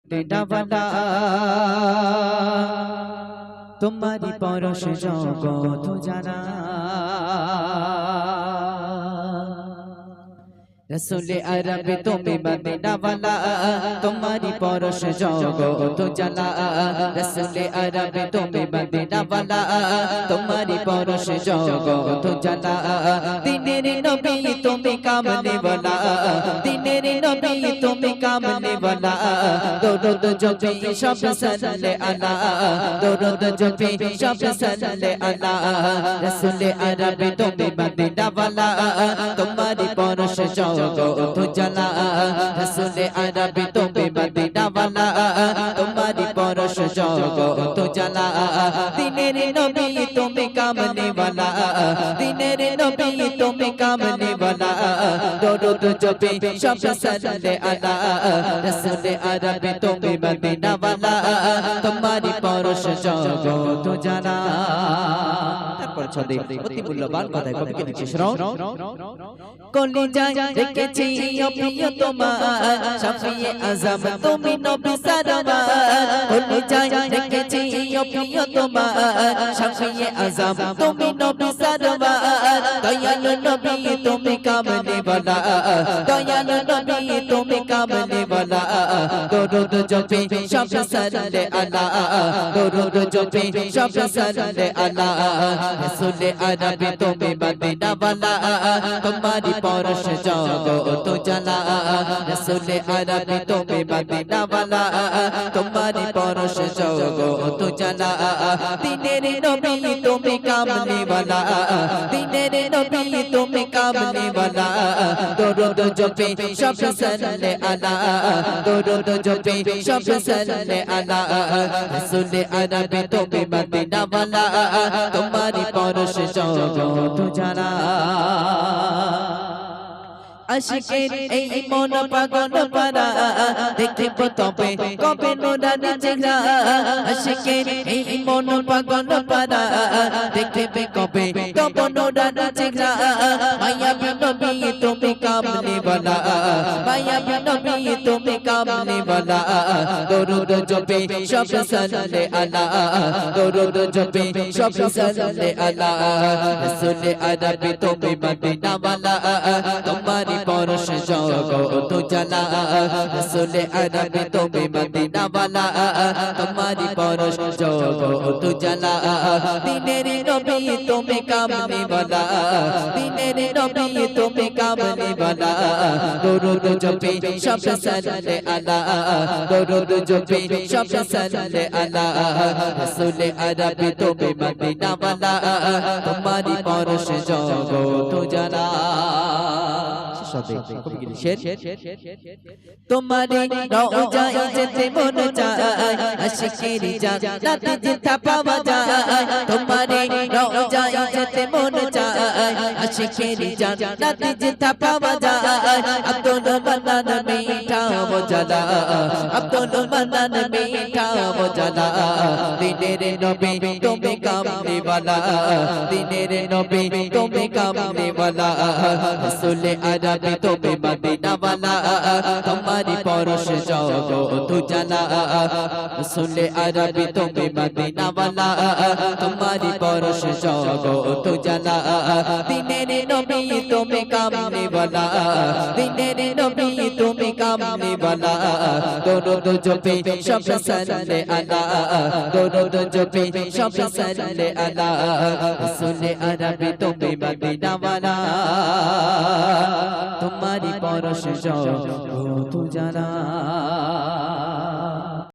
মদিনাওয়ালা তোমারি পরশ জগৎ জানা রসুলে আরব তুমি মদিনাওয়ালা তোমারি পরশ জগৎ জানা রসুলে আরব তুমি মদিনাওয়ালা তোমারি পরশ জগৎ জানা দিনের নবী তুমি কামনে वाला দিনের নবী তুমি কামনে वाला দরুদ জপি সব সাল্লে আলা দরুদ জপি সব সাল্লে আলা রসুলে আরব তুমি মদিনাওয়ালা তোমারি পরশ জগৎ জানা রসুলে আরব তুমি মদিনাওয়ালা তোমারি পরশ জগৎ জানা দিনের নবী তুমি কামনে वाला দিনের নবী তুমি কামনে वाला দরুদ জপি সব সাল্লে আলা রসুলে আরব তুমি মদিনাওয়ালা তোমারি পরশ জগৎ জানা তারপর ছন্দে অতি মূল্যবান কথা কবিকে দিচ্ছি শোনো কলিজায় রেখেছি প্রিয় তোমার শাফিয়ে আজম তুমি নবী সারওয়ার কলিজায় রেখেছি প্রিয় তোমার শাফিয়ে আজম তুমি নবী সারওয়ার দয়ালু নবী তুমি কামনে वाला দয়ালু নবী তুমি কামনে वाला দরুদ জপি সব সাল্লে আলা দরুদ জপি সব সাল্লে আলা রাসূলে আরব তুমি মদিনাওয়ালা তোমারি পরশ জগৎ জানা রসুলে আরব তুমি মদিনাওয়ালা তোমারি পরশ জগৎ জানা দিনের নবী তুমি কামনে वाला দিনের নবী তুমি কামনে वाला দরুদ জপি সব সাল্লে আলা দরুদ জপি সব সাল্লে আলা রসুলে আরব তুমি মদিনাওয়ালা তোমারি পরশ জগৎ জানা আশিকের এই মন পাগল পারা দেখিব তবে কবে নুরানি চেহারা আশিকের এই মন পাগল পারা দেখিবে কবে তবে নুরানি চেহারা মায়াবী নবী তুমি কামনে वाला মায়াবী নবী তুমি কামনে वाला দরুদ জপি সব সাল্লে আলা দরুদ জপি সব সাল্লে আলা রাসূলে আরব তুমি মদিনাওয়ালা তোমারি পরশ জগৎ জানা রসুলে আরব তুমি মদিনাওয়ালা তোমারি পরশ জগৎ জানা দিনের নবী তুমি কামনে वाला দিনের নবী তুমি কামনে वाला দরুদ জপি সব সাল্লে আলা দরুদ জপি সব সাল্লে আলা রসুলে আরব তুমি মদিনাওয়ালা তোমারি পরশ জগৎ জানা তোমারে রওজায় যেতে মন চায় আশিকের জান্নাত যেথা পাওয়া যায় তোমারে রওজায় যেতে মন চায় আশিকের জান্নাত যেথা পাওয়া যায় আব্দুল মান্নান মিঠা মজালা আব্দুল মান্নান মিঠা মজালা দিনের নবী তুমি কামনে वाला দিনের নবী তুমি কামনে वाला রসুলে আরব তুমি মদিনাওয়ালা তোমারি পরশ জগৎ জানা রসুলে আরব তুমি মদিনাওয়ালা তোমারি পরশ জগৎ জানা দিনের নবী তুমি কামনে वाला দিনের নবী তুমি কামনে वाला দরুদ জপি সব সাল্লে আলা দরুদ জপি সব সাল্লে আলা রসুলে আরব তুমি মদিনাওয়ালা তোমারি পরশ জগৎ জানা